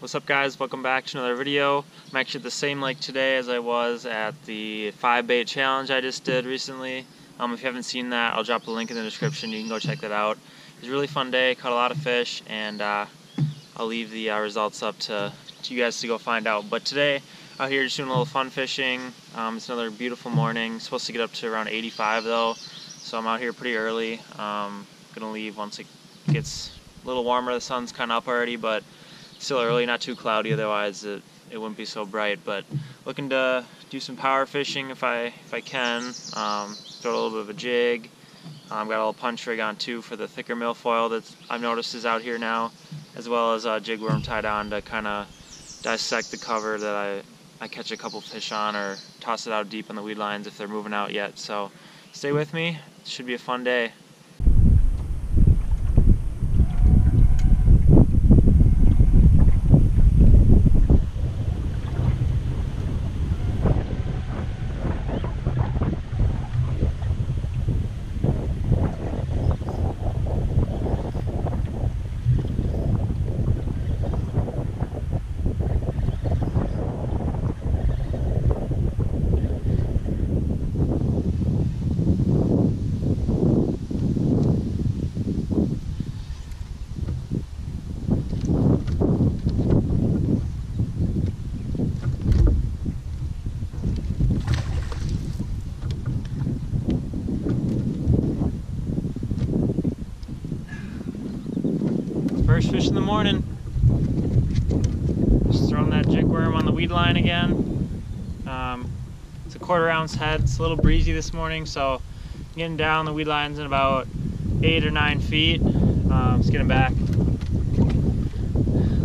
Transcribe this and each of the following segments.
What's up guys, welcome back to another video. I'm actually at the same lake today as I was at the 5 bait challenge I just did recently. If you haven't seen that, I'll drop a link in the description, you can go check that out. It was a really fun day, caught a lot of fish, and I'll leave the results up to you guys to go find out. But today, out here just doing a little fun fishing. It's another beautiful morning, supposed to get up to around 85 though, so I'm out here pretty early. Gonna leave once it gets a little warmer. The sun's kind of up already, but still early, not too cloudy, otherwise it wouldn't be so bright. But looking to do some power fishing if I can. Throw a little bit of a jig. Got a little punch rig on too for the thicker milfoil that I've noticed is out here now, as well as a jig worm tied on to kind of dissect the cover that I catch a couple fish on, or toss it out deep on the weed lines if they're moving out yet. So stay with me, it should be a fun day. First fish in the morning. Just throwing that jig worm on the weed line again. It's a 1/4 ounce head. It's a little breezy this morning, so getting down the weed lines in about 8 or 9 feet. Just getting back.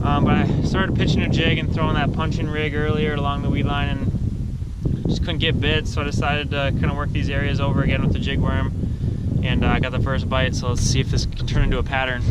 But I started pitching a jig and throwing that punching rig earlier along the weed line, and just couldn't get bits, so I decided to kind of work these areas over again with the jig worm. And I got the first bite, so let's see if this can turn into a pattern.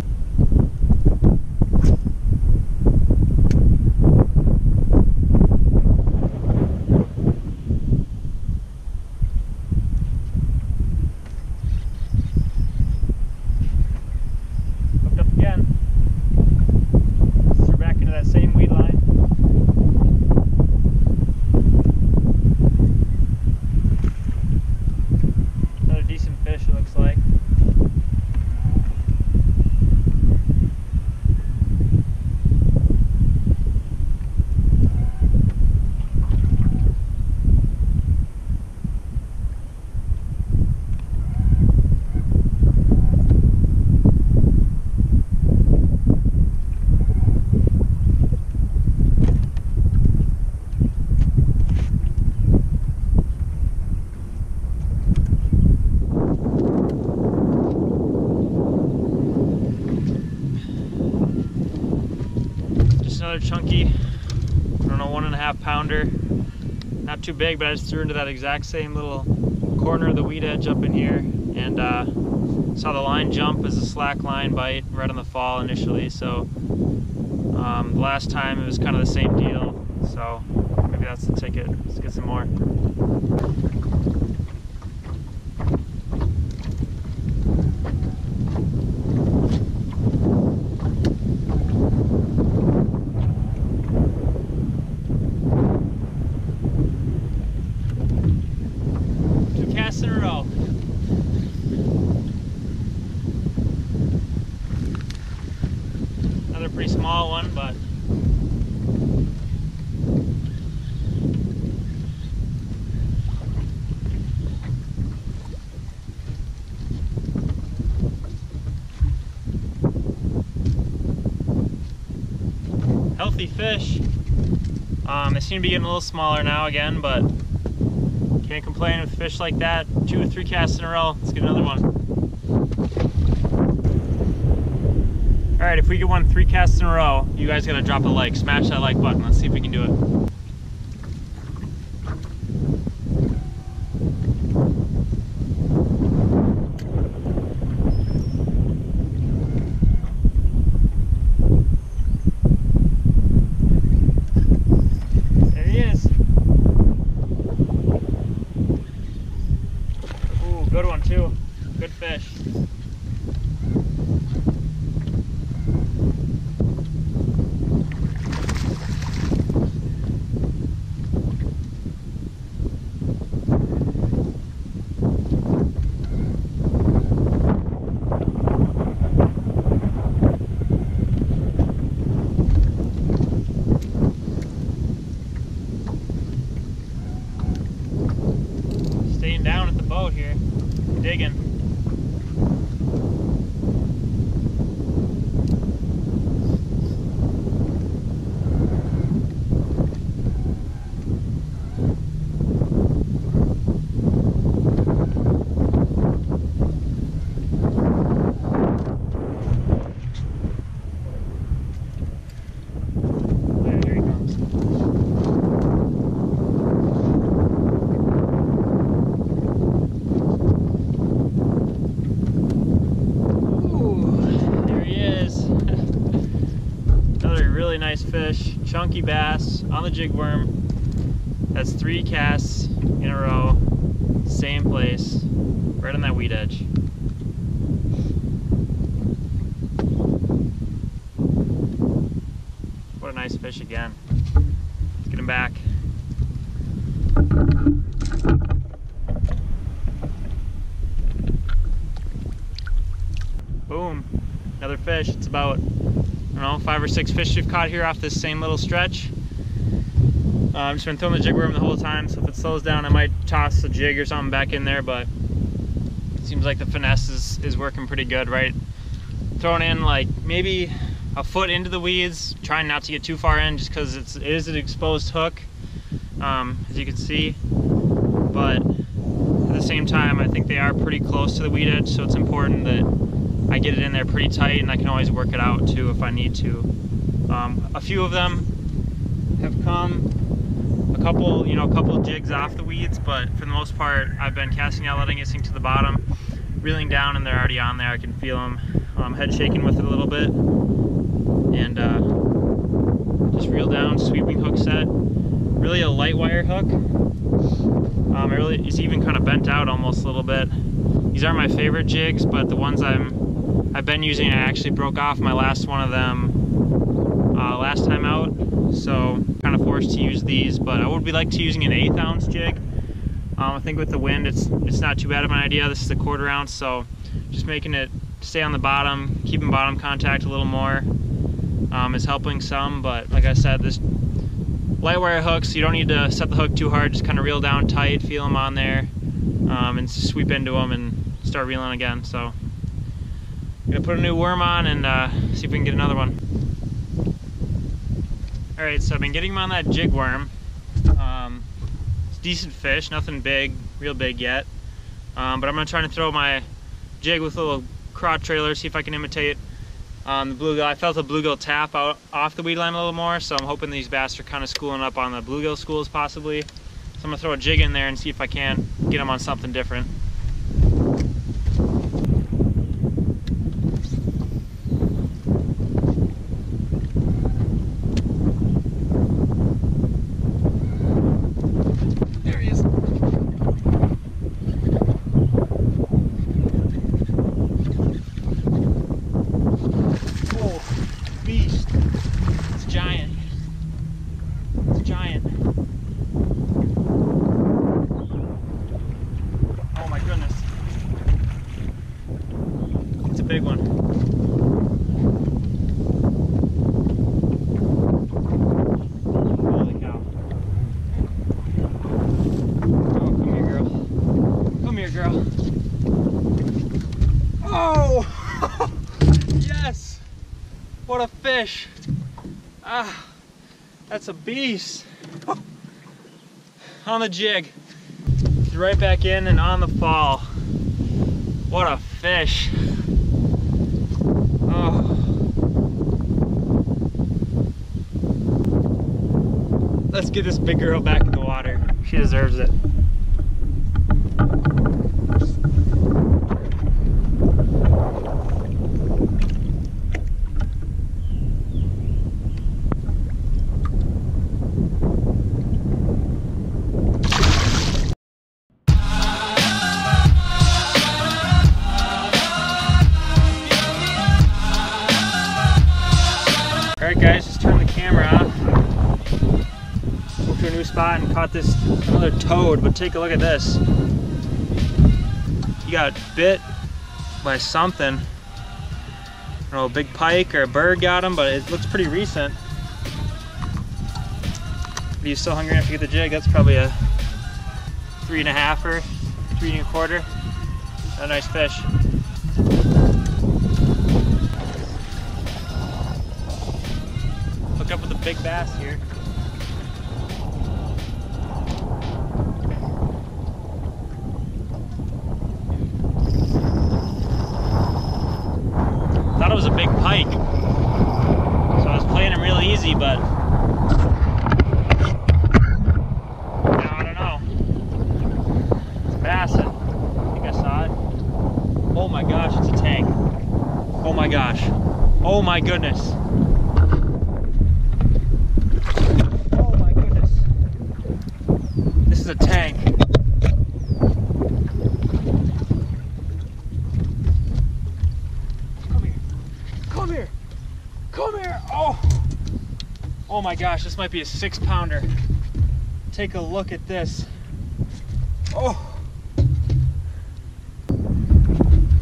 Another chunky, I don't know, 1.5 pounder. Not too big, but I just threw into that exact same little corner of the weed edge up in here, and saw the line jump as a slack line bite right on the fall initially. So the last time it was kind of the same deal, so maybe that's the ticket. Let's get some more. In a row. Another pretty small one, but healthy fish. They seem to be getting a little smaller now again, but can't complain with fish like that. 2 or 3 casts in a row. Let's get another one. Alright, if we get 3 casts in a row, you guys gotta drop a like. Smash that like button. Let's see if we can do it. Good one too. Good fish. digging. Nice fish, chunky bass on the jig worm. That's 3 casts in a row, same place, right on that weed edge. What a nice fish again. Let's get him back. Boom, another fish. It's about, I don't know, 5 or 6 fish we've caught here off this same little stretch. I've just been throwing the jig worm the whole time, so if it slows down I might toss a jig or something back in there, but it seems like the finesse is working pretty good, right? Throwing in like maybe a foot into the weeds, trying not to get too far in just because it is an exposed hook, as you can see, but at the same time I think they are pretty close to the weed edge, so it's important that I get it in there pretty tight, and I can always work it out too if I need to. A few of them have come a couple jigs off the weeds, but for the most part I've been casting out, letting it sink to the bottom, reeling down, and they're already on there. I can feel them. Head shaking with it a little bit, and just reel down, sweeping hook set. Really a light wire hook. It's even kind of bent out almost a little bit. These aren't my favorite jigs, but the ones I've been using, I actually broke off my last one of them last time out, so kind of forced to use these. But I would be like to using an 1/8 ounce jig. I think with the wind it's not too bad of an idea. This is a 1/4 ounce, so just making it stay on the bottom, keeping bottom contact a little more is helping some. But like I said, this light wire hooks, you don't need to set the hook too hard, just kind of reel down tight, feel them on there, and sweep into them and start reeling again. So I'm gonna put a new worm on and see if we can get another one. Alright, so I've been getting them on that jig worm. It's decent fish, nothing big, real big yet, but I'm gonna try to throw my jig with a little craw trailer, see if I can imitate the bluegill. I felt the bluegill tap out off the weed line a little more, so I'm hoping these bass are kind of schooling up on the bluegill schools possibly. So I'm gonna throw a jig in there and see if I can get them on something different. There he is. Oh, beast. It's giant. It's giant. Oh my goodness. It's a big one. Holy cow. Oh, come here, girl. Come here, girl. Oh! Yes! What a fish! Ah, that's a beast. On the jig. Right back in and on the fall. What a fish. Oh. Let's get this big girl back in the water. She deserves it. Alright guys, just turned the camera off. Moved to a new spot and caught this another toad, but take a look at this. He got bit by something. I don't know, a big pike or a bird got him, but it looks pretty recent. But he's still hungry enough to get the jig. That's probably a 3 1/2 or 3 1/4. A nice fish. Hook up with a big bass here. Thought it was a big pike, so I was playing him real easy, but now I don't know. It's a bass. I think I saw it. Oh my gosh, it's a tank. Oh my gosh. Oh my goodness. Oh my goodness. This is a tank. Come here. Come here. Oh. Oh my gosh, this might be a 6-pounder. Take a look at this. Oh.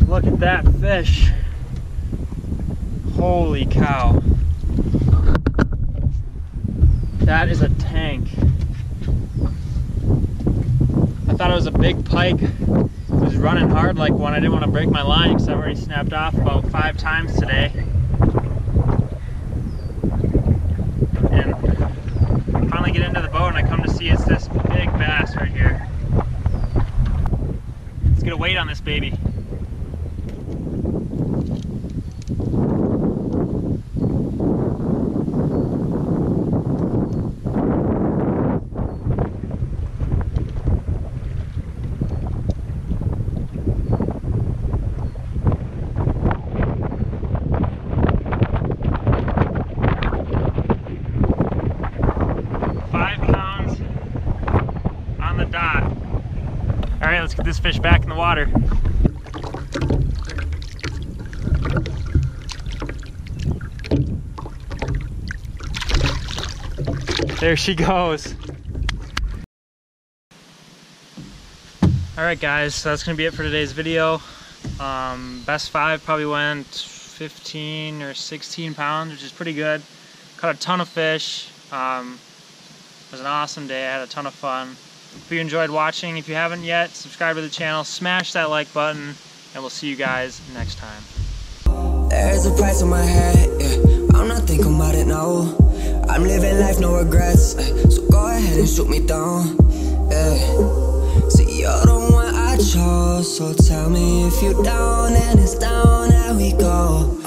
Look at that fish. Holy cow. That is a tank. I thought it was a big pike. It was running hard like one. I didn't want to break my line because I've already snapped off about 5 times today. And I finally get into the boat and I come to see it's this big bass right here. Let's get a weight on this baby. Alright, let's get this fish back in the water. There she goes. Alright guys, so that's going to be it for today's video. Best 5 probably went 15 or 16 pounds, which is pretty good. Caught a ton of fish. It was an awesome day. I had a ton of fun. If you enjoyed watching, if you haven't yet, subscribe to the channel, smash that like button, and we'll see you guys next time. There's a price on my head, yeah. I'm not thinking about it now. I'm living life, no regrets, so go ahead and shoot me down, yeah. See, you're the one I chose, so tell me if you're down, and it's down, and we go.